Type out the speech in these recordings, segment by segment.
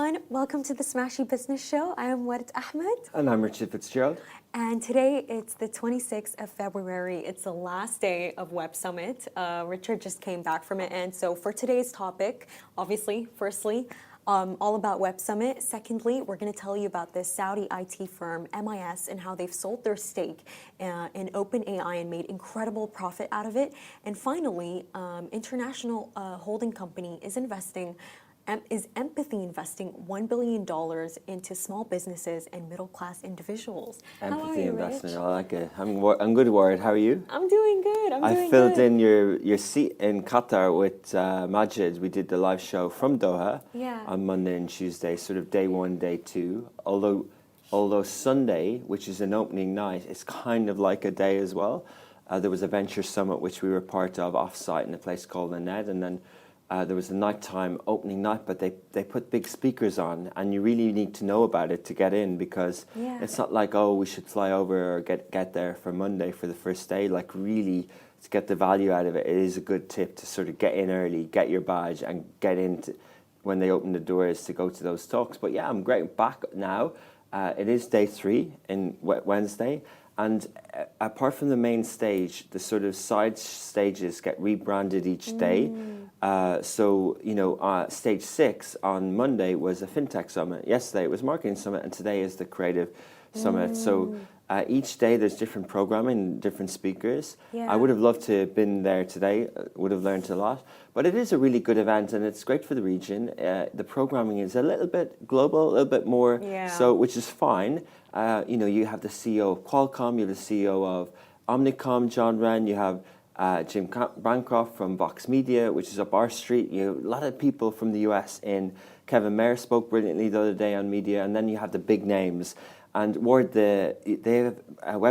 everyone. Welcome to the Smashi Business Show. I am Warid Ahmed. And I'm Richard Fitzgerald. And today it's the 26th of February. It's the last day of Web Summit. Richard just came back from it. And so for today's topic, obviously, firstly, all about Web Summit. Secondly, we're going to tell you about this Saudi IT firm, MIS, and how they've sold their stake in OpenAI and made incredible profit out of it. And finally, international holding company is Empathy investing $1 billion into small businesses and middle-class individuals. Empathy investment, Rich? I like it. I'm good, Warid. How are you? I'm doing good. I filled in your seat in Qatar with Majid. We did the live show from Doha on Monday and Tuesday, sort of day one, day two. Although Sunday, which is an opening night, is kind of like a day as well. There was a venture summit which we were part of off-site in a place called the Ned, and then there was a nighttime opening night, but they put big speakers on, and you really need to know about it to get in, because it's not like, oh, we should fly over or get there for Monday for the first day. Like, really, to get the value out of it, it is a good tip to sort of get in early, get your badge, and get in when they open the doors to go to those talks. But yeah, I'm great back now. It is day 3 in Wednesday. And apart from the main stage, the sort of side stages get rebranded each day. So, stage 6 on Monday was a FinTech Summit. Yesterday it was Marketing Summit, and today is the Creative Summit. So each day there's different programming, different speakers. I would have loved to have been there today, would have learned a lot. But it is a really good event, and it's great for the region. The programming is a little bit global, a little bit more, so which is fine. You have the CEO of Qualcomm, you have the CEO of Omnicom, John Wren, you have Jim Bancroft from Vox Media, which is up our street. You have a lot of people from the US in. Kevin Mayer spoke brilliantly the other day on media, and then you have the big names. And Web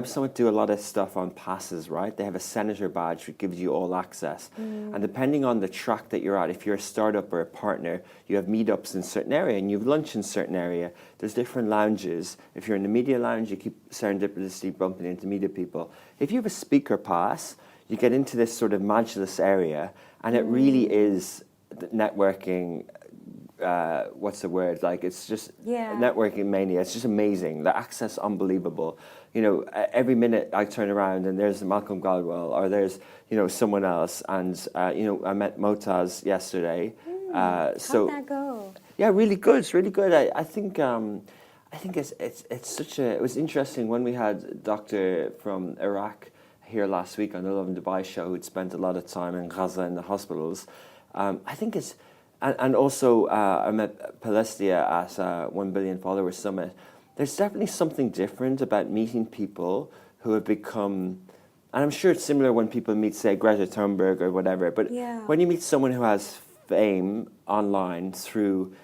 Summit do a lot of stuff on passes, right? They have a senator badge which gives you all access. And depending on the track that you're at, if you're a startup or a partner, you have meetups in a certain area and you have lunch in a certain area. There's different lounges. If you're in the media lounge, you keep serendipitously bumping into media people. If you have a speaker pass, you get into this sort of Majlis area, and it really is networking. What's the word? Like, it's just networking mania. It's just amazing. The access, unbelievable. Every minute I turn around and there's Malcolm Gladwell, or there's someone else. And I met Motaz yesterday. How'd that go? Yeah, really good. It's really good. I think it was interesting when we had a doctor from Iraq here last week on the Love in Dubai show who'd spent a lot of time in Khazna in the hospitals. I think it's. And also, I met Palestia at a 1 Billion Follower Summit. There's definitely something different about meeting people who have become, and I'm sure it's similar when people meet, say, Greta Thunberg or whatever, but when you meet someone who has fame online through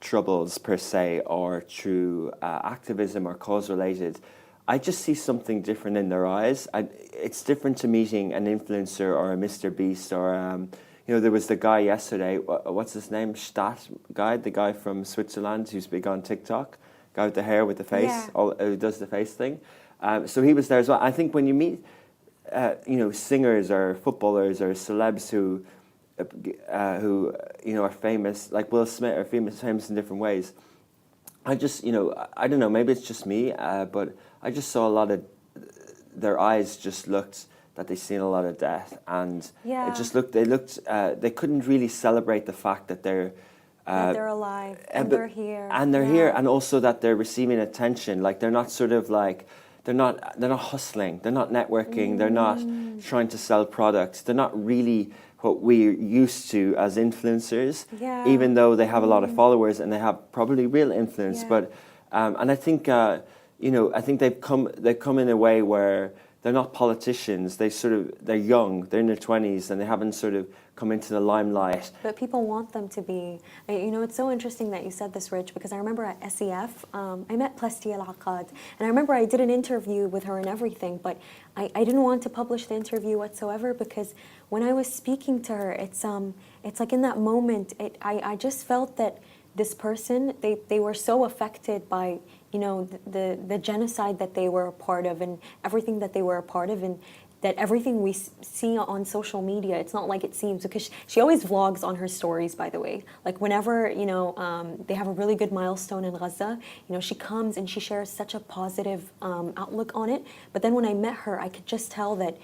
troubles, per se, or through activism or cause-related, I just see something different in their eyes. It's different to meeting an influencer or a Mr. Beast or... there was the guy yesterday, what's his name? The guy from Switzerland who's big on TikTok, guy with the hair with the face, who does the face thing. So he was there as well. I think when you meet, singers or footballers or celebs who are famous, like Will Smith, are famous in different ways. I just, I don't know, maybe it's just me, but I just saw a lot of, their eyes just looked, that they've seen a lot of death, and it just they couldn't really celebrate the fact that they're alive and they're here, and also that they're receiving attention. Like, they're not sort of like they're not hustling, they're not networking, they're not trying to sell products. They're not really what we're used to as influencers, even though they have a lot of followers and they have probably real influence. But and I think I think they've come in a way where they're not politicians. They're young. They're in their 20s, and they haven't sort of come into the limelight. But people want them to be. It's so interesting that you said this, Rich, because I remember at SEF, I met Plastia Al-Aqad, and I remember I did an interview with her and everything, but I didn't want to publish the interview whatsoever, because when I was speaking to her, it's like in that moment, I just felt that this person, they were so affected by the genocide that they were a part of and everything that they were a part of, and that everything we see on social media, it's not like it seems, because she always vlogs on her stories, by the way. Like whenever, they have a really good milestone in Gaza, she comes and she shares such a positive outlook on it. But then when I met her, I could just tell that,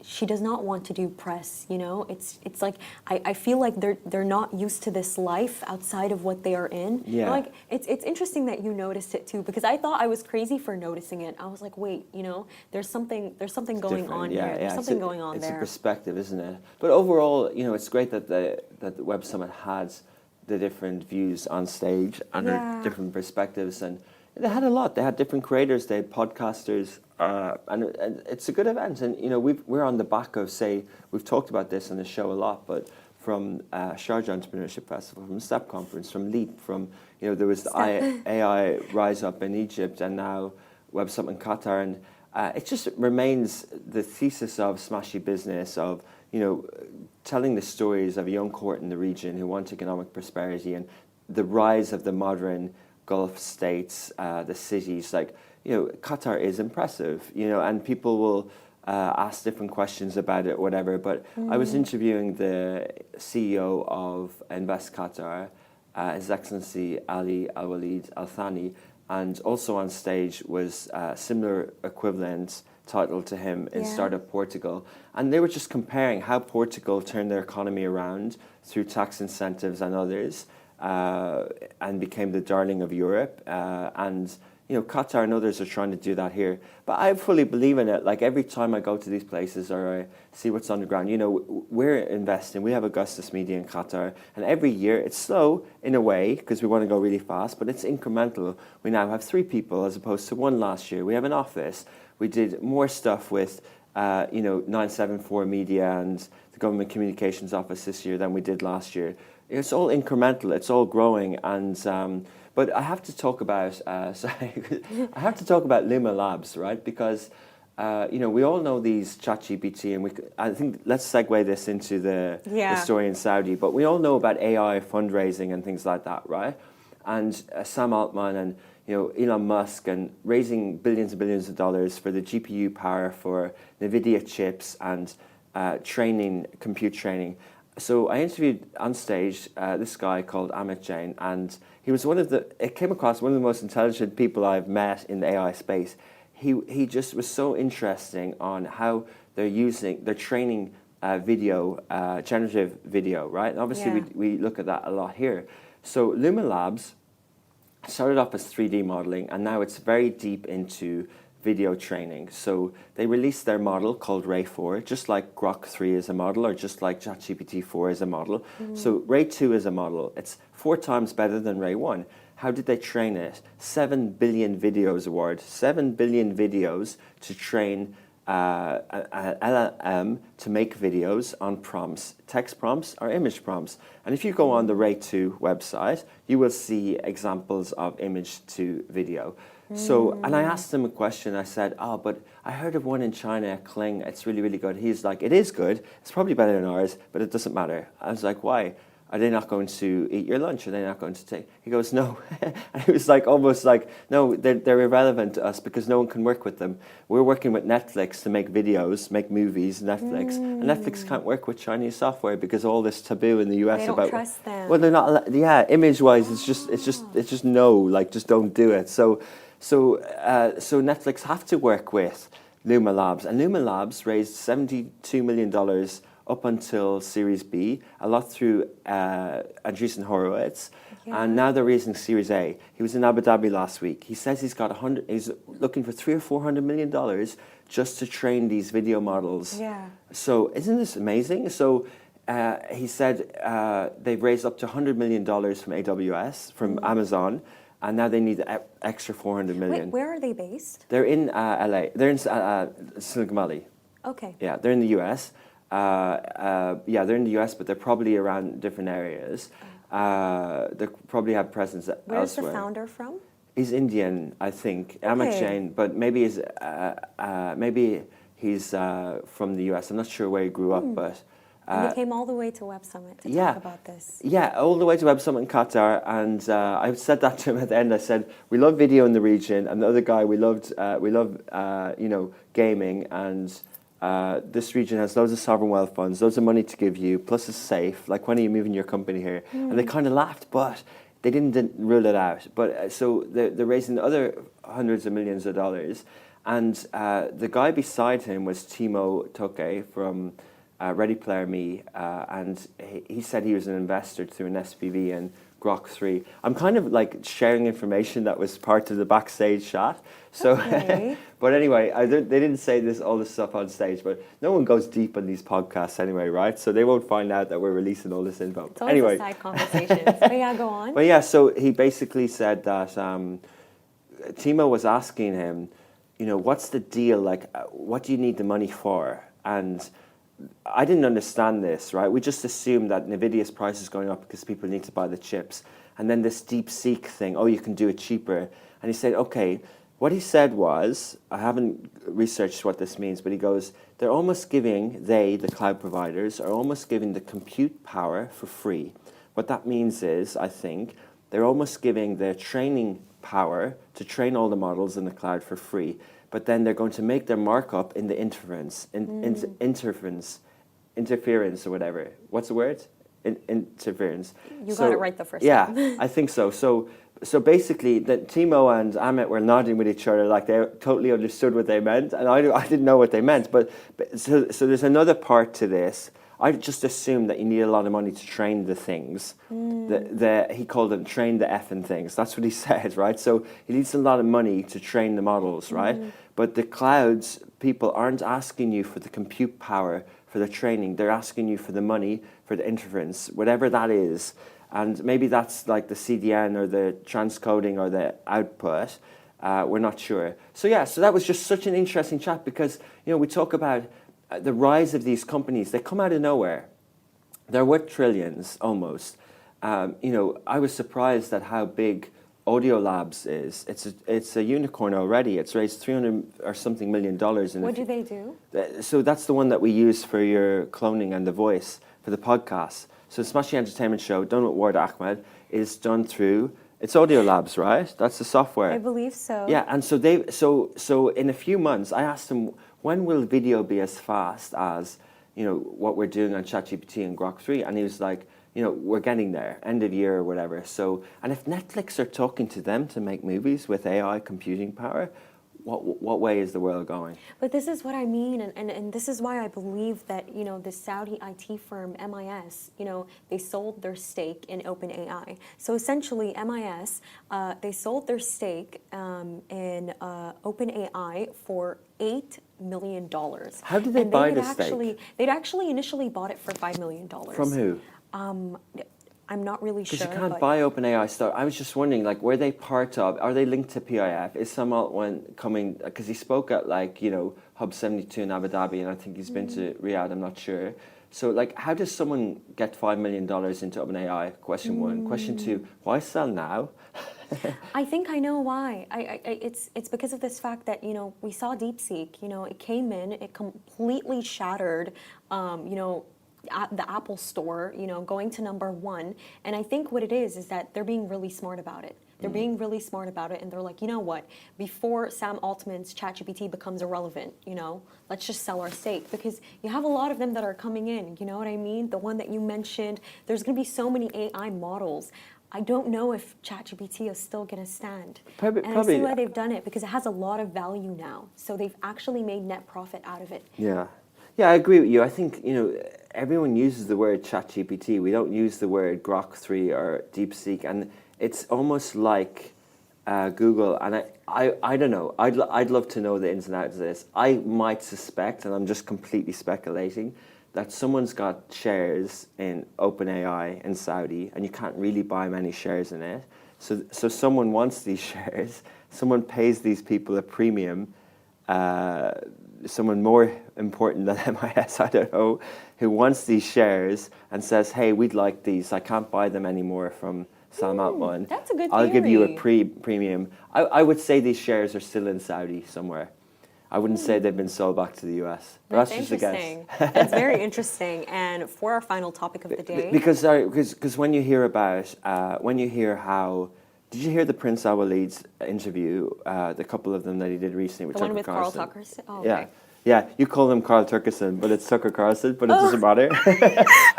she does not want to do press. It's like I feel like they're not used to this life outside of what they are in. Yeah. Like it's interesting that you noticed it too, because I thought I was crazy for noticing it. I was like, wait, there's something going on here. There's something going on there. It's a perspective, isn't it? But overall, it's great that the Web Summit has the different views on stage and their different perspectives, and they had a lot. They had different creators, they had podcasters, and it's a good event. And we're on the back of, say, we've talked about this on the show a lot, but from Sharjah Entrepreneurship Festival, from STEP Conference, from LEAP, from there was the AI Rise Up in Egypt, and now Web Summit in Qatar, and it just remains the thesis of Smashi business of telling the stories of a young cohort in the region who want economic prosperity and the rise of the modern Gulf states, the cities. Like, Qatar is impressive, and people will ask different questions about it, whatever. But I was interviewing the CEO of Invest Qatar, His Excellency Ali Al Walid Al Thani, and also on stage was a similar equivalent title to him in Startup Portugal. And they were just comparing how Portugal turned their economy around through tax incentives and others, and became the darling of Europe. And Qatar and others are trying to do that here. But I fully believe in it. Like every time I go to these places or I see what's on the ground, we're investing. We have Augustus Media in Qatar, and every year it's slow in a way because we want to go really fast, but it's incremental. We now have 3 people as opposed to 1 last year. We have an office. We did more stuff with 974 Media and the Government Communications Office this year than we did last year. It's all incremental. It's all growing, and but I have to talk about I have to talk about Luma Labs, right? Because we all know these ChatGPT, and I think let's segue this into the story in Saudi. But we all know about AI fundraising and things like that, right? And Sam Altman and Elon Musk and raising billions and billions of dollars for the GPU power for NVIDIA chips and compute training. So I interviewed on stage this guy called Amit Jain, and he was it came across one of the most intelligent people I've met in the AI space. He just was so interesting on how they're training video, generative video, right? And obviously we look at that a lot here. So Luma Labs started off as 3D modeling, and now it's very deep into video training. So they released their model called Ray 4, just like Grok 3 is a model, or just like ChatGPT 4 is a model. So Ray 2 is a model. It's 4 times better than Ray 1. How did they train it? 7 billion videos award. 7 billion videos to train an LLM to make videos on prompts, text prompts or image prompts. And if you go on the Ray 2 website, you will see examples of image to video. So, and I asked him a question. I said, but I heard of one in China at Kling. It's really, really good. He's like, it is good. It's probably better than ours, but it doesn't matter. I was like, why? Are they not going to eat your lunch? Are they not going to take? He goes, no. And he was like, almost like, no, they're irrelevant to us because no one can work with them. We're working with Netflix to make videos, make movies, Netflix. And Netflix can't work with Chinese software because all this taboo in the US they don't trust them. Well, they're not, image-wise, it's just no, like, just don't do it. So Netflix have to work with Luma Labs. And Luma Labs raised $72 million up until Series B, a lot through Andreessen Horowitz, and now they're raising Series A. He was in Abu Dhabi last week. He says he's looking for $300 or $400 million just to train these video models. Yeah. So isn't this amazing? So he said they've raised up to $100 million from AWS, from Amazon, and now they need extra $400 million. Wait, where are they based? They're in LA. They're in Silicon Valley. Okay. Yeah, they're in the US. They're in the US, but they're probably around different areas. They probably have presence elsewhere. Where's the founder from? He's Indian, I think. Amit Jain, but maybe he's from the US. I'm not sure where he grew up, but. And they came all the way to Web Summit to talk about this. Yeah, all the way to Web Summit in Qatar, and I said that to him at the end. I said, "We love video in the region," and the other guy, we love gaming, and this region has loads of sovereign wealth funds, loads of money to give you, plus it's safe. Like, when are you moving your company here? And they kind of laughed, but they didn't rule it out. But so they're raising other hundreds of millions of dollars. And the guy beside him was Timo Toke from Ready Player Me, and he said he was an investor through an SPV and Grok 3. I'm kind of like sharing information that was part of the backstage chat. So, okay. But anyway, they didn't say all this stuff on stage, but no one goes deep on these podcasts anyway, right? So they won't find out that we're releasing all this info. It's always a side conversations. But yeah, go on. But yeah, so he basically said that Timo was asking him, what's the deal? Like, what do you need the money for? And I didn't understand this, right? We just assumed that NVIDIA's price is going up because people need to buy the chips. And then this DeepSeek thing, you can do it cheaper. And he said, okay, what he said was, I haven't researched what this means, but he goes, they're almost giving, the cloud providers, are almost giving the compute power for free. What that means is, I think, they're almost giving their training power to train all the models in the cloud for free. But then they're going to make their markup in the interference or whatever. What's the word? Interference. You got it right the first time. Yeah, I think so. So basically, Timo and Amit were nodding with each other like they totally understood what they meant, and I didn't know what they meant. But so there's another part to this. I just assumed that you need a lot of money to train the things. He called them train the effing things. That's what he said, right? So he needs a lot of money to train the models, right? But the clouds people aren't asking you for the compute power for the training. They're asking you for the money for the inference, whatever that is. And maybe that's like the CDN or the transcoding or the output. We're not sure. So that was just such an interesting chat because, we talk about the rise of these companies. They come out of nowhere. They're worth trillions almost. I was surprised at how big Audio Labs is. It's a unicorn already. It's raised $300 or something million. What do they do? So that's the one that we use for your cloning and the voice for the podcast. So Smashi Entertainment Show, done with Ward Ahmed, is done through, it's Audio Labs, right? That's the software. I believe so. Yeah, and so in a few months, I asked them, when will video be as fast as, what we're doing on ChatGPT and Grok 3? And he was like, we're getting there, end of year or whatever. So, and if Netflix are talking to them to make movies with AI computing power, what way is the world going? But this is what I mean, and this is why I believe that, the Saudi IT firm MIS, they sold their stake in OpenAI. So essentially, MIS, they sold their stake in OpenAI for $8 million. How did they buy the stake? They'd actually initially bought it for $5 million. From who? I'm not really sure. Because you can't buy OpenAI stuff. I was just wondering, like, were they part of, are they linked to PIF? Is Sam Altman coming, because he spoke at, Hub 72 in Abu Dhabi, and I think he's been to Riyadh, I'm not sure. So, how does someone get $5 million into OpenAI? Question one. Question two, why sell now? I think I know why. It's because of this fact that, we saw DeepSeek, it came in, it completely shattered, at the Apple Store, going to number one. And I think what it is that they're being really smart about it. They're being really smart about it, and they're like, you know what? Before Sam Altman's ChatGPT becomes irrelevant, let's just sell our stake, because you have a lot of them that are coming in. You know what I mean? The one that you mentioned. There's going to be so many AI models. I don't know if ChatGPT is still going to stand. Probably, I see why they've done it, because it has a lot of value now. So they've actually made net profit out of it. Yeah. Yeah, I agree with you. I think, everyone uses the word ChatGPT. We don't use the word Grok 3 or DeepSeek. And it's almost like Google. And I don't know. I'd love to know the ins and outs of this. I might suspect, and I'm just completely speculating, that someone's got shares in OpenAI in Saudi, and you can't really buy many shares in it. So someone wants these shares. Someone pays these people a premium. Someone more important than MIS, I don't know, who wants these shares and says, hey, we'd like these. I can't buy them anymore from Sam Altman. That's a good theory. I'll give you a premium. I would say these shares are still in Saudi somewhere. I wouldn't say they've been sold back to the US. That's just a guess. interesting. That's very interesting. And for our final topic of the day. Because when you hear about, how, did you hear the Prince Al Waleed's interview, the couple of them that he did recently with the Tucker one with Carlson? Carl Tucker? Oh, okay. Yeah, you call him Carl Turkison, but it's Tucker Carlson, but it doesn't matter. I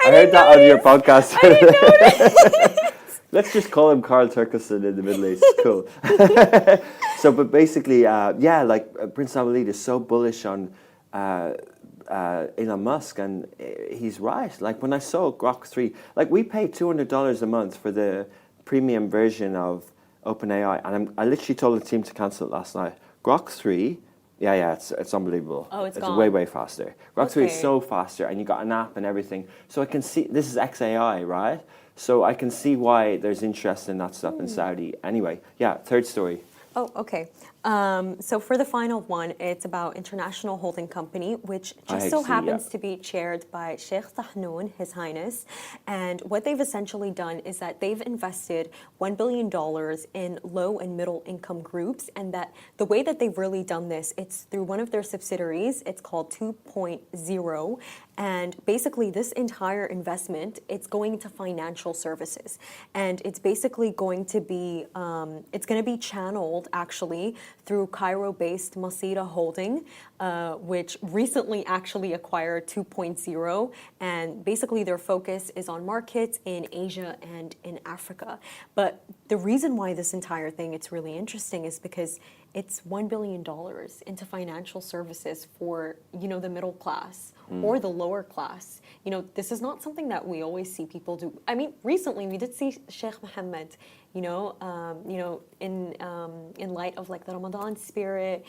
heard that on your podcast. I didn't know. Let's just call him Carl Turkison in the Middle East. Cool. So, but basically, yeah, like Prince Walid is so bullish on Elon Musk, and he's right. Like when I saw Grok 3, like we pay $200 a month for the premium version of OpenAI, and I literally told the team to cancel it last night. Grok 3, yeah, it's unbelievable. Oh, it's gone. Way, way faster. Grok 3 is so faster, and you got an app and everything. So I can see, this is XAI, right? So I can see why there's interest in that stuff in Saudi. Anyway, yeah, third story. Oh, okay. So for the final one, it's about International Holding Company, which just so happens to be chaired by Sheikh Tahnoon, His Highness. And what they've essentially done is that they've invested $1 billion in low and middle income groups. And that the way that they've really done this, it's through one of their subsidiaries. It's called 2.0. And basically this entire investment, it's going into financial services. And it's basically going to be, it's going to be channeled actually through Cairo-based Masira Holding, which recently actually acquired 2.0. And basically their focus is on markets in Asia and in Africa. But the reason why this entire thing, it's really interesting is because it's $1 billion into financial services for, you know, the middle class or the lower class. You know, this is not something that we always see people do. I mean, recently we did see Sheikh Mohammed, in light of like the Ramadan spirit,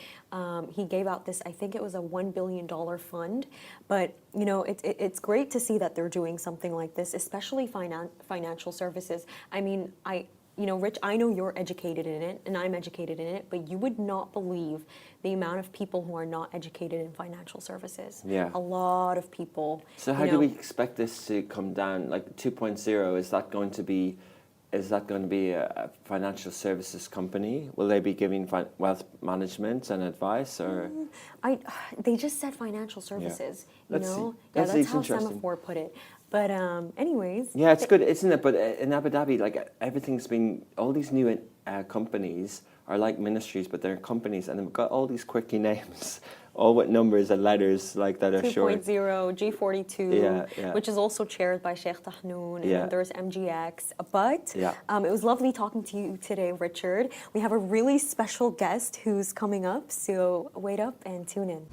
he gave out this, I think it was a $1 billion fund. But, you know, it's great to see that they're doing something like this, especially financial services. I mean, Rich, I know you're educated in it and I'm educated in it, but you would not believe the amount of people who are not educated in financial services. Yeah. A lot of people. So how do we expect this to come down? Like 2.0, is that going to be a financial services company? Will they be giving wealth management and advice, or? They just said financial services. Yeah. That's how Semaphore put it. But anyways. Yeah, it's good, isn't it? But in Abu Dhabi, like everything's been, all these new companies are like ministries, but they're companies, and they've got all these quirky names, all with numbers and letters like that are 2.0, short. G42, which is also chaired by Sheikh Tahnoon, and then there's MGX. But it was lovely talking to you today, Richard. We have a really special guest who's coming up, so wait up and tune in.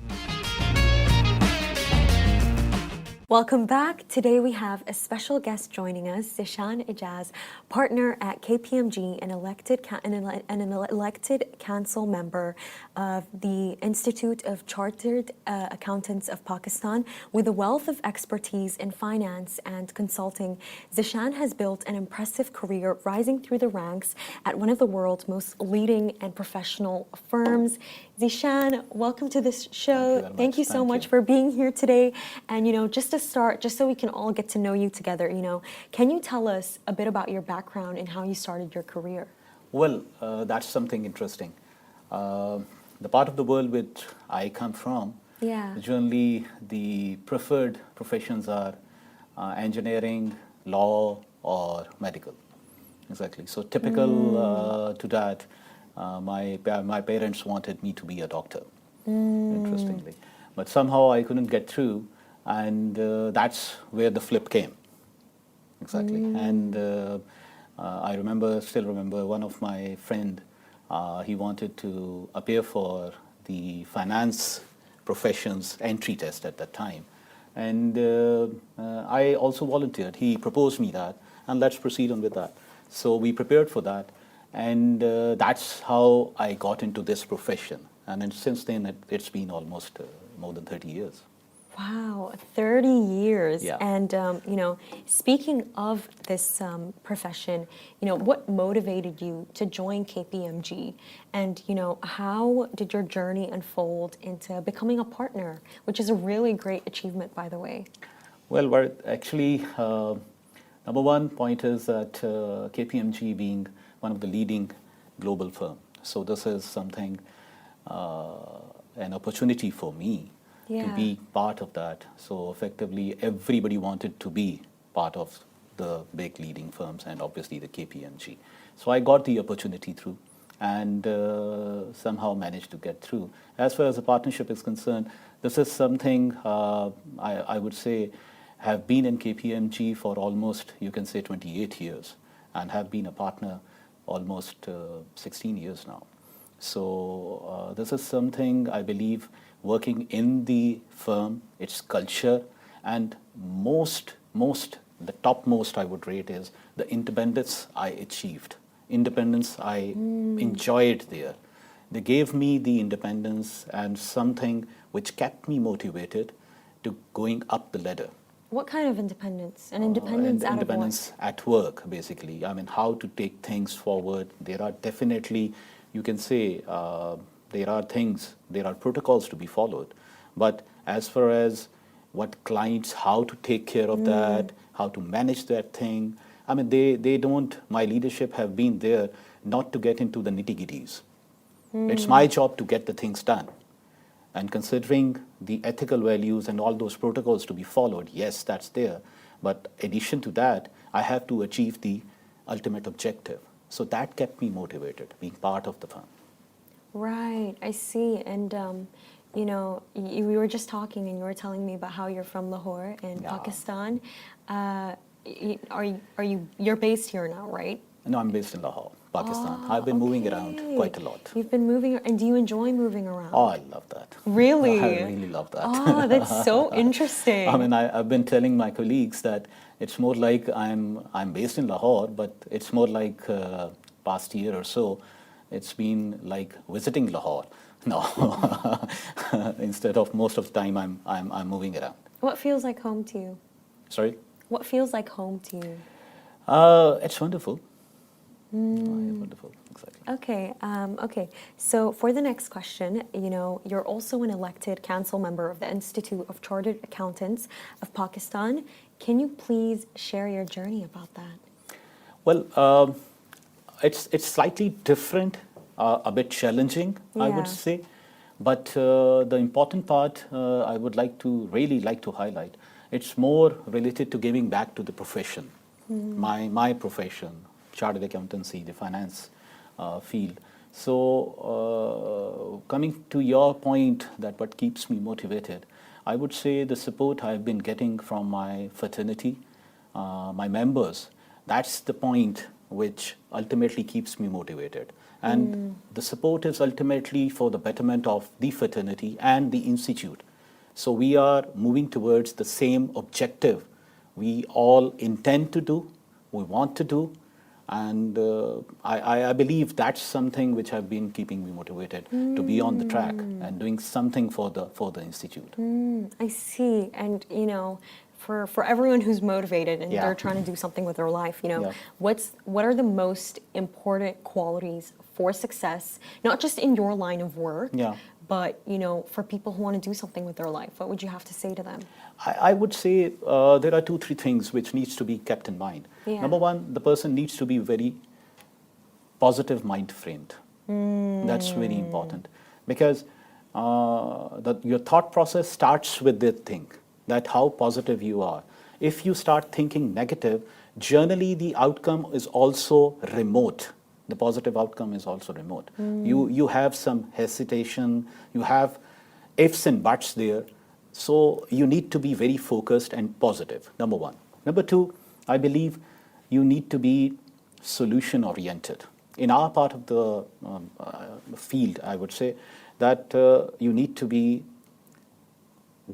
Welcome back. Today we have a special guest joining us, Zishan Ijaz, partner at KPMG and an elected council member of the Institute of Chartered Accountants of Pakistan. With a wealth of expertise in finance and consulting, Zishan has built an impressive career rising through the ranks at one of the world's most leading and professional firms. Zishan, welcome to this show. Thank you so much for being here today. And, just to start, just so we can all get to know you together, can you tell us a bit about your background and how you started your career? Well, that's something interesting. The part of the world which I come from, generally the preferred professions are engineering, law, or medical. Exactly. So typical to that, my parents wanted me to be a doctor, interestingly. But somehow I couldn't get through, and that's where the flip came. Exactly. And I still remember one of my friend, he wanted to appear for the finance professions entry test at that time. And I also volunteered. He proposed me that, and let's proceed on with that. So we prepared for that. And that's how I got into this profession. And then since then, it's been almost more than 30 years. Wow, 30 years. Yeah. And, speaking of this profession, what motivated you to join KPMG? And, how did your journey unfold into becoming a partner, which is a really great achievement, by the way? Well, actually, number one point is that KPMG being one of the leading global firms. So this is something, an opportunity for me to be part of that. So effectively, everybody wanted to be part of the big leading firms and obviously the KPMG. So I got the opportunity through and somehow managed to get through. As far as the partnership is concerned, this is something I would say have been in KPMG for almost, you can say, 28 years and have been a partner almost 16 years now. So this is something I believe working in the firm, its culture, and the topmost I would rate is the independence I achieved. Independence I enjoyed there. They gave me the independence and something which kept me motivated to going up the ladder. What kind of independence? An independence out independence of what? at work, basically. I mean, how to take things forward. There are definitely, you can say, there are protocols to be followed. But as far as what clients, how to take care of that, how to manage that thing, I mean, they don't, my leadership have been there not to get into the nitty-gritties. It's my job to get the things done. And considering the ethical values and all those protocols to be followed, yes, that's there. But in addition to that, I have to achieve the ultimate objective. So that kept me motivated, being part of the firm. Right, I see. And you know, we were just talking, and you were telling me about how you're from Lahore in Pakistan. You're based here now, right? No, I'm based in Lahore, Pakistan. I've been moving around quite a lot. You've been moving, and do you enjoy moving around? Oh, I love that. Really? I really love that. Oh, that's so interesting. I mean, I've been telling my colleagues that it's more like I'm based in Lahore, but it's more like past year or so, it's been like visiting Lahore. No, instead of most of the time I'm moving around. What feels like home to you? Sorry? What feels like home to you? It's wonderful. Wonderful, exactly. Okay, okay. So for the next question, you know, you're also an elected council member of the Institute of Chartered Accountants of Pakistan. Can you please share your journey about that? Well, it's slightly different, a bit challenging, I would say. But the important part I would really like to highlight, it's more related to giving back to the profession, my profession, chartered accountancy, the finance field. So coming to your point that what keeps me motivated, I would say the support I've been getting from my fraternity, my members, that's the point which ultimately keeps me motivated. And the support is ultimately for the betterment of the fraternity and the institute. So we are moving towards the same objective we all intend to do, we want to do, and I believe that's something which have been keeping me motivated to be on the track and doing something for the institute. I see. And you know, for everyone who's motivated and they're trying to do something with their life, you know, what are the most important qualities for success, not just in your line of work, but you know, for people who want to do something with their life? What would you have to say to them? I would say there are 2-3 things which needs to be kept in mind. Number one, the person needs to be very positive mind framed. That's very important, because your thought process starts with the thing, that how positive you are. If you start thinking negative, generally the outcome is also remote. The positive outcome is also remote. You have some hesitation, you have ifs and buts there. So you need to be very focused and positive, number one. Number two, I believe you need to be solution oriented. In our part of the field, I would say that you need to be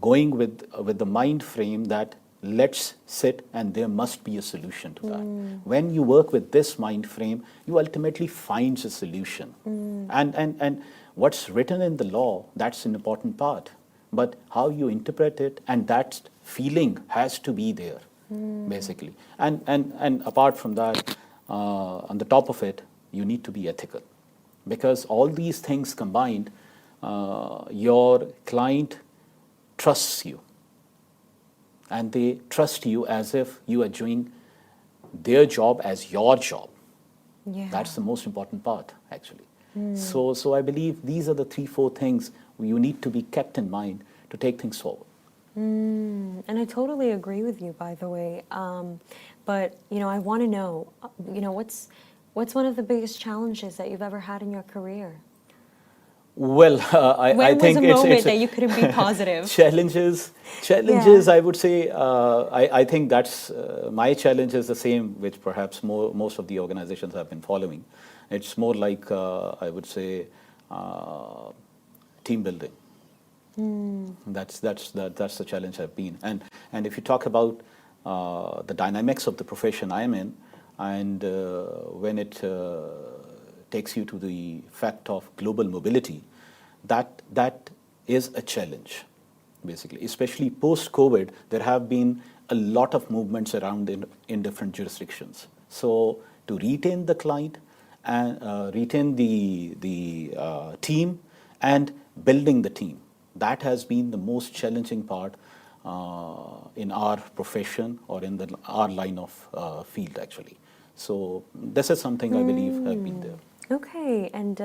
going with the mind frame that let's sit and there must be a solution to that. When you work with this mind frame, you ultimately find a solution. And what's written in the law, that's an important part. But how you interpret it, and that feeling has to be there, basically. And apart from that, on the top of it, you need to be ethical. Because all these things combined, your client trusts you. And they trust you as if you are doing their job as your job. That's the most important part, actually. So I believe these are the 3-4 things you need to be kept in mind to take things forward. And I totally agree with you, by the way. But you know, I want to know, you know, what's one of the biggest challenges that you've ever had in your career? Well, I When was think a moment it's that you couldn't be positive? challenges. I would say, I think that's my challenge is the same, which perhaps most of the organizations have been following. It's more like I would say team building. That's the challenge I've been. And if you talk about the dynamics of the profession I'm in, and when it takes you to the fact of global mobility, that is a challenge, basically. Especially post-COVID, there have been a lot of movements around in different jurisdictions. So to retain the client and retain the team and building the team, that has been the most challenging part in our profession or in our line of field, actually. So this is something I believe have been there. Okay, and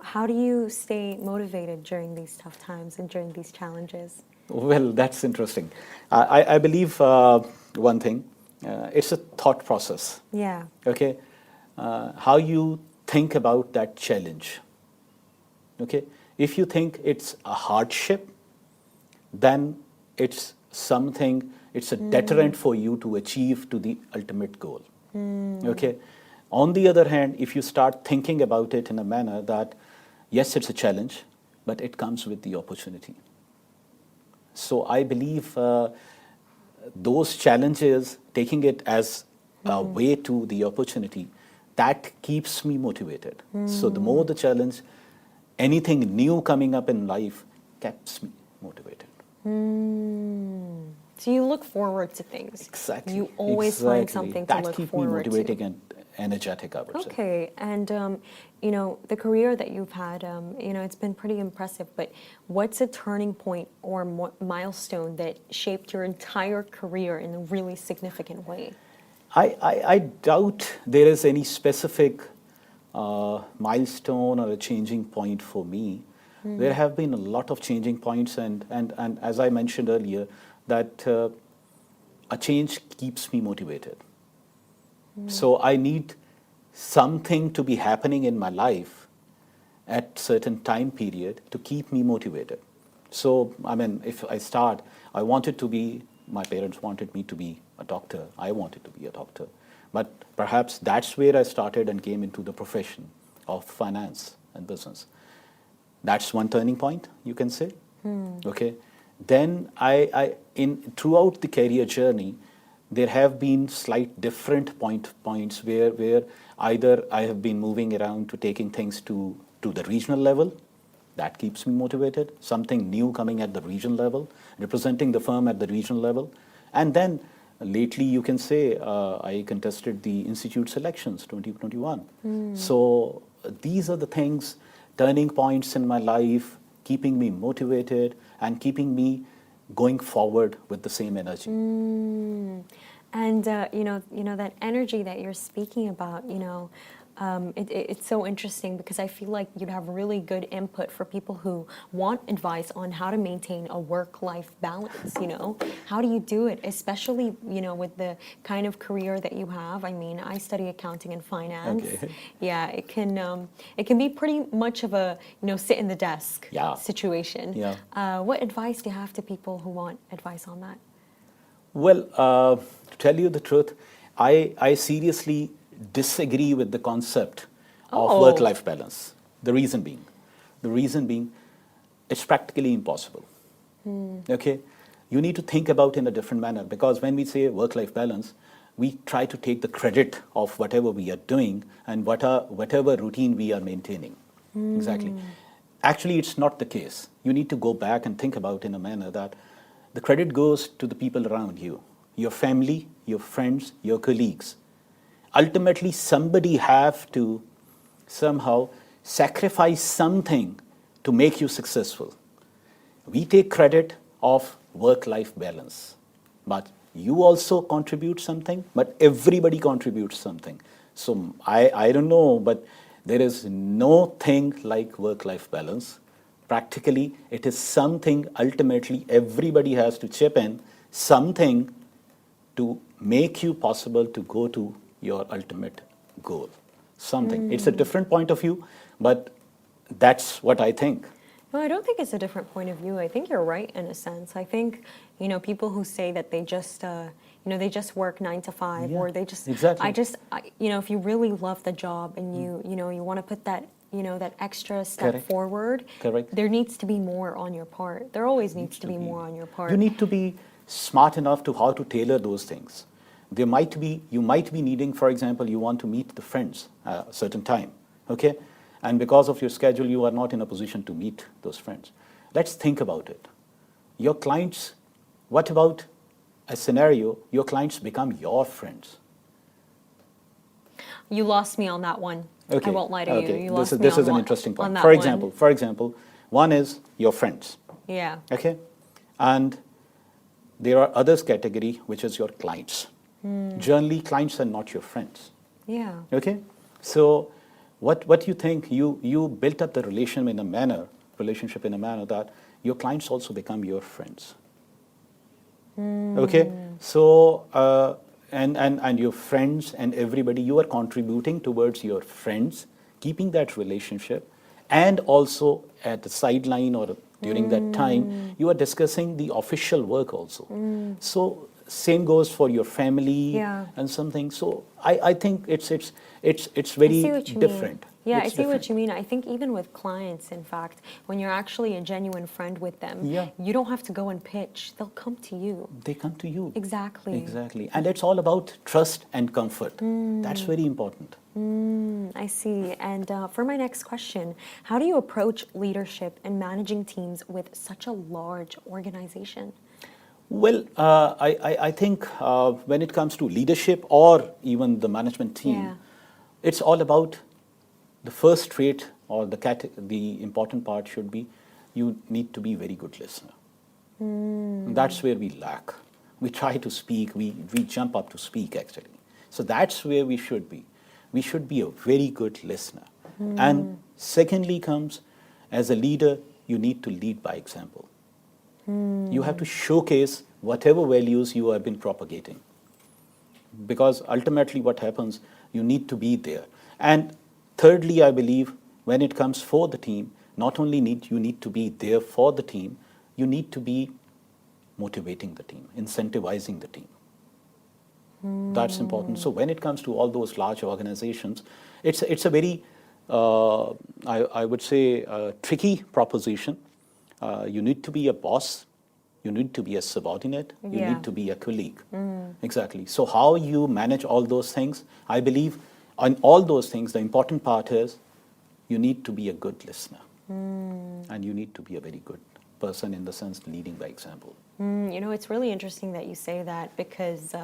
how do you stay motivated during these tough times and during these challenges? Well, that's interesting. I believe one thing, it's a thought process. Yeah. Okay, how you think about that challenge. Okay, if you think it's a hardship, then it's a deterrent for you to achieve to the ultimate goal. Okay. On the other hand, if you start thinking about it in a manner that, yes, it's a challenge, but it comes with the opportunity. So I believe those challenges, taking it as a way to the opportunity, that keeps me motivated. So the more the challenge, anything new coming up in life keeps me motivated. So you look forward to things. Exactly. You always find something to that look keep forward me motivating and energetic, I would say. Okay, and the career that you've had, it's been pretty impressive. But what's a turning point or milestone that shaped your entire career in a really significant way? I doubt there is any specific milestone or a changing point for me. There have been a lot of changing points, and as I mentioned earlier, that a change keeps me motivated. So I need something to be happening in my life at certain time period to keep me motivated. So, I mean, if I start, my parents wanted me to be a doctor. I wanted to be a doctor. But perhaps that's where I started and came into the profession of finance and business. That's one turning point, you can say. Okay. Then throughout the career journey, there have been slight different points where either I have been moving around to taking things to the regional level. That keeps me motivated. Something new coming at the regional level, representing the firm at the regional level. And then lately, you can say, I contested the institute selections 2021. So these are the things, turning points in my life, keeping me motivated and keeping me going forward with the same energy. And that energy that you're speaking about, it's so interesting because I feel like you'd have really good input for people who want advice on how to maintain a work-life balance. How do you do it, especially with the kind of career that you have? I mean, I study accounting and finance. Okay. Yeah, it can be pretty much of a sit in the desk situation. Yeah. What advice do you have to people who want advice on that? Well, to tell you the truth, I seriously disagree with the concept of work-life balance. The reason being, it's practically impossible. Okay, you need to think about it in a different manner, because when we say work-life balance, we try to take the credit of whatever we are doing and whatever routine we are maintaining. Exactly. Actually, it's not the case. You need to go back and think about it in a manner that the credit goes to the people around you, your family, your friends, your colleagues. Ultimately, somebody have to somehow sacrifice something to make you successful. We take credit of work-life balance, but you also contribute something, but everybody contributes something. So I don't know, but there is no thing like work-life balance. Practically, it is something ultimately everybody has to chip in something to make you possible to go to your ultimate goal. Something. It's a different point of view, but That's what I think. No, I don't think it's a different point of view. I think you're right in a sense. I think, people who say that they just, they just work 9 to 5, Yeah, or they just, exactly. if you really love the job and you want to put that, that extra step Correct. forward, Correct. there needs to be more on your part. There always needs to be more on your part. You need to be smart enough to how to tailor those things. You might be needing, for example, you want to meet the friends at a certain time, okay? And because of your schedule, you are not in a position to meet those friends. Let's think about it. Your clients, what about a scenario, your clients become your friends? You lost me on that one. Okay. I won't lie to you. You lost me this on is an one- interesting on point. that For example, one is your friends, Yeah. okay? And there are others category, which is your clients. Generally, clients are not your friends. Yeah. Okay, so what you think you built up the relationship in a manner that your clients also become your friends. Okay, so and your friends and everybody, you are contributing towards your friends, keeping that relationship, and also at the sideline or during that time you are discussing the official work also. So same goes for your family Yeah. and something. So I think it's very I see what you different. mean. Yeah, It's I see what different. you mean. I think even with clients, in fact, when you're actually a genuine friend with them, Yeah. you don't have to go and pitch. They'll come to you. They come to you. Exactly. Exactly. And it's all about trust and comfort. That's very important. I see. And for my next question, how do you approach leadership and managing teams with such a large organization? Well, I think when it comes to leadership or even the management team, Yeah. it's all about the first trait or the important part should be you need to be a very good listener. And that's where we lack. We try to speak, we jump up to speak actually. So that's where we should be. We should be a very good listener. And secondly comes, as a leader, you need to lead by example. You have to showcase whatever values you have been propagating. Because ultimately what happens, you need to be there. And thirdly, I believe when it comes for the team, not only you need to be there for the team, you need to be motivating the team, incentivizing the team. That's important. So when it comes to all those large organizations, it's a very, I would say, tricky proposition. You need to be a boss. You need to be a subordinate. You Yeah. need to be a colleague. Exactly. So how you manage all those things, I believe on all those things, the important part is you need to be a good listener. And you need to be a very good person in the sense leading by example. It's really interesting that you say that because,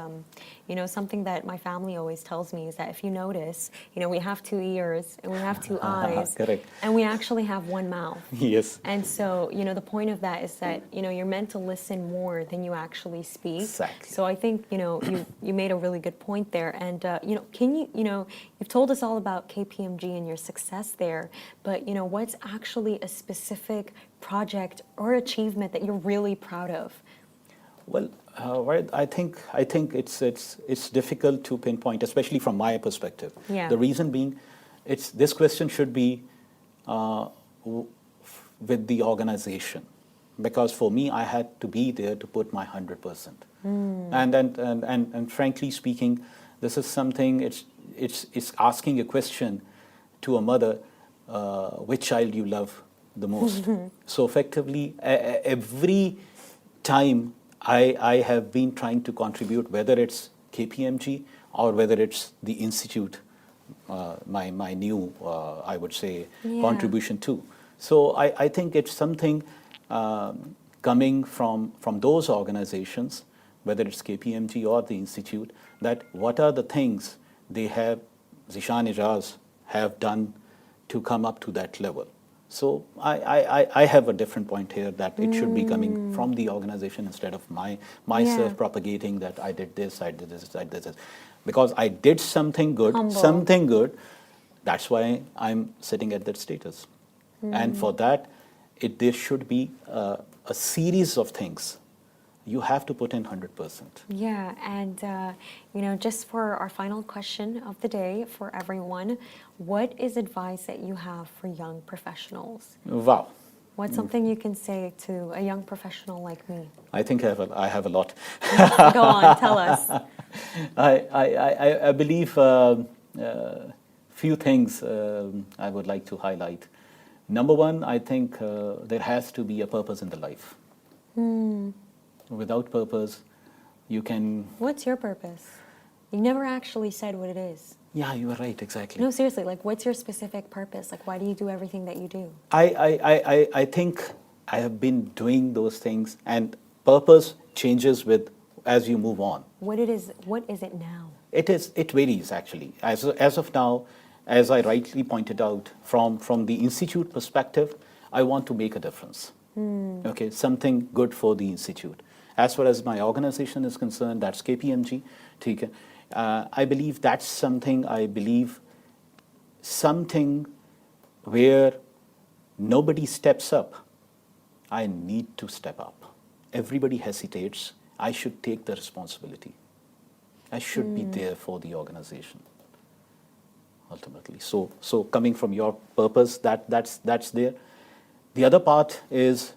something that my family always tells me is that if you notice, we have 2 ears and we have 2 eyes. Correct. And we actually have 1 mouth. Yes. And so, the point of that is that, you're meant to listen more than you actually speak. Exactly. So I think, you made a really good point there. And, can you've told us all about KPMG and your success there, but, what's actually a specific project or achievement that you're really proud of? Well, I think it's difficult to pinpoint, especially from my perspective. Yeah. The reason being, this question should be with the organization, because for me, I had to be there to put my 100%. And frankly speaking, this is something. It's asking a question to a mother, which child you love the most. So effectively, every time I have been trying to contribute, whether it's KPMG or whether it's the institute, my new, I would say, Yeah. contribution too. So I think it's something coming from those organizations, whether it's KPMG or the institute, that what are the things they have, Zishan Ijaz have done to come up to that level. So I have a different point here, that it should be coming from the organization instead of myself Yeah. propagating that I did this, I did this, I did this. Because I did something good, Humble. that's why I'm sitting at that status. And for that, there should be a series of things you have to put in 100%. Yeah, and just for our final question of the day for everyone, what is advice that you have for young professionals? Wow. What's something you can say to a young professional like me? I think I have a lot. Go on, tell us. I believe few things I would like to highlight. Number one, I think there has to be a purpose in the life. Without purpose, you can... What's your purpose? You never actually said what it is. Yeah, you are right, exactly. No, seriously, like what's your specific purpose? Like why do you do everything that you do? I think I have been doing those things, and purpose changes with as you move on. What is it now? It varies actually. As of now, as I rightly pointed out, from the institute perspective, I want to make a difference. Okay, something good for the institute. As far as my organization is concerned, that's KPMG. ठीक है. I believe that's something where nobody steps up. I need to step up. Everybody hesitates. I should take the responsibility. I should be there for the organization, ultimately. So coming from your purpose, that's there. The other part is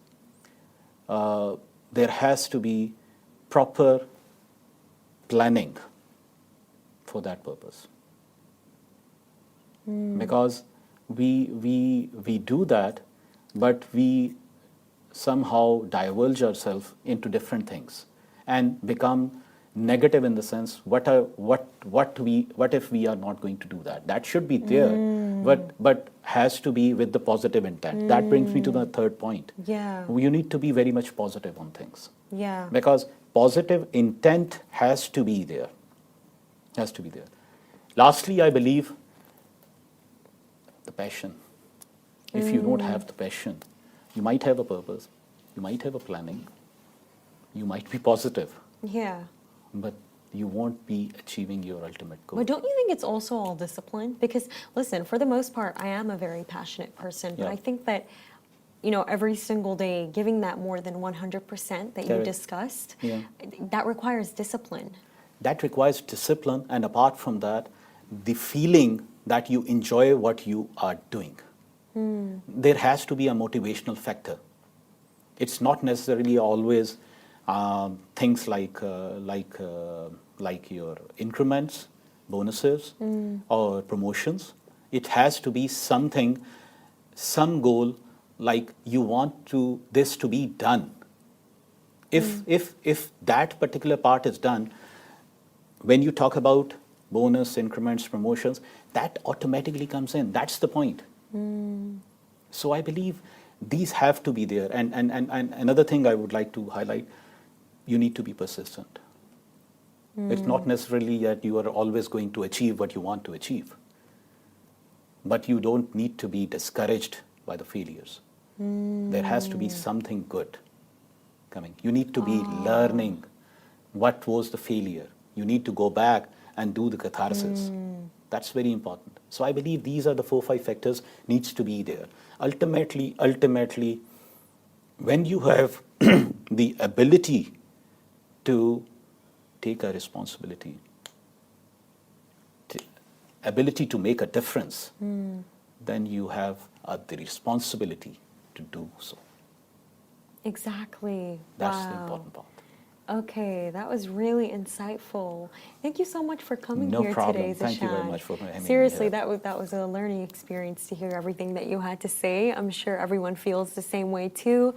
there has to be proper planning for that purpose. Because we do that, but we somehow diverge ourselves into different things and become negative in the sense, what if we are not going to do that? That should be there, but has to be with the positive intent. That brings me to the third point. Yeah. You need to be very much positive on things. Yeah. Because positive intent has to be there. Has to be there. Lastly, I believe the passion. If you don't have the passion, you might have a purpose, you might have a planning, you might be positive. Yeah. But you won't be achieving your ultimate goal. But don't you think it's also all discipline? Because listen, for the most part, I am a very passionate person, but I think that every single day, giving that more than 100% that you discussed, that requires discipline. That requires discipline, and apart from that, the feeling that you enjoy what you are doing. There has to be a motivational factor. It's not necessarily always things like your increments, bonuses, or promotions. It has to be something, some goal, like you want this to be done. If that particular part is done, when you talk about bonus, increments, promotions, that automatically comes in. That's the point. So I believe these have to be there. And another thing I would like to highlight, you need to be persistent. It's not necessarily that you are always going to achieve what you want to achieve. But you don't need to be discouraged by the failures. There has to be something good coming. You need to be learning what was the failure. You need to go back and do the catharsis. That's very important. So I believe these are the 4-5 factors needs to be there. Ultimately, when you have the ability to take a responsibility, ability to make a difference, then you have the responsibility to do so. Exactly. That's the important part. Okay, that was really insightful. Thank you so much for coming here problem. today, Zishan. Thank you very much for having me. Seriously, that was a learning experience to hear everything that you had to say. I'm sure everyone feels the same way too.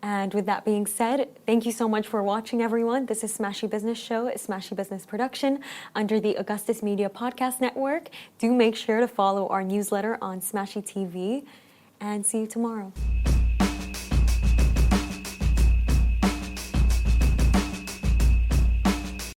And with that being said, thank you so much for watching, everyone. This is Smashi Business Show, a Smashi Business production under the Augustus Media Podcast Network. Do make sure to follow our newsletter on Smashi TV, and see you tomorrow.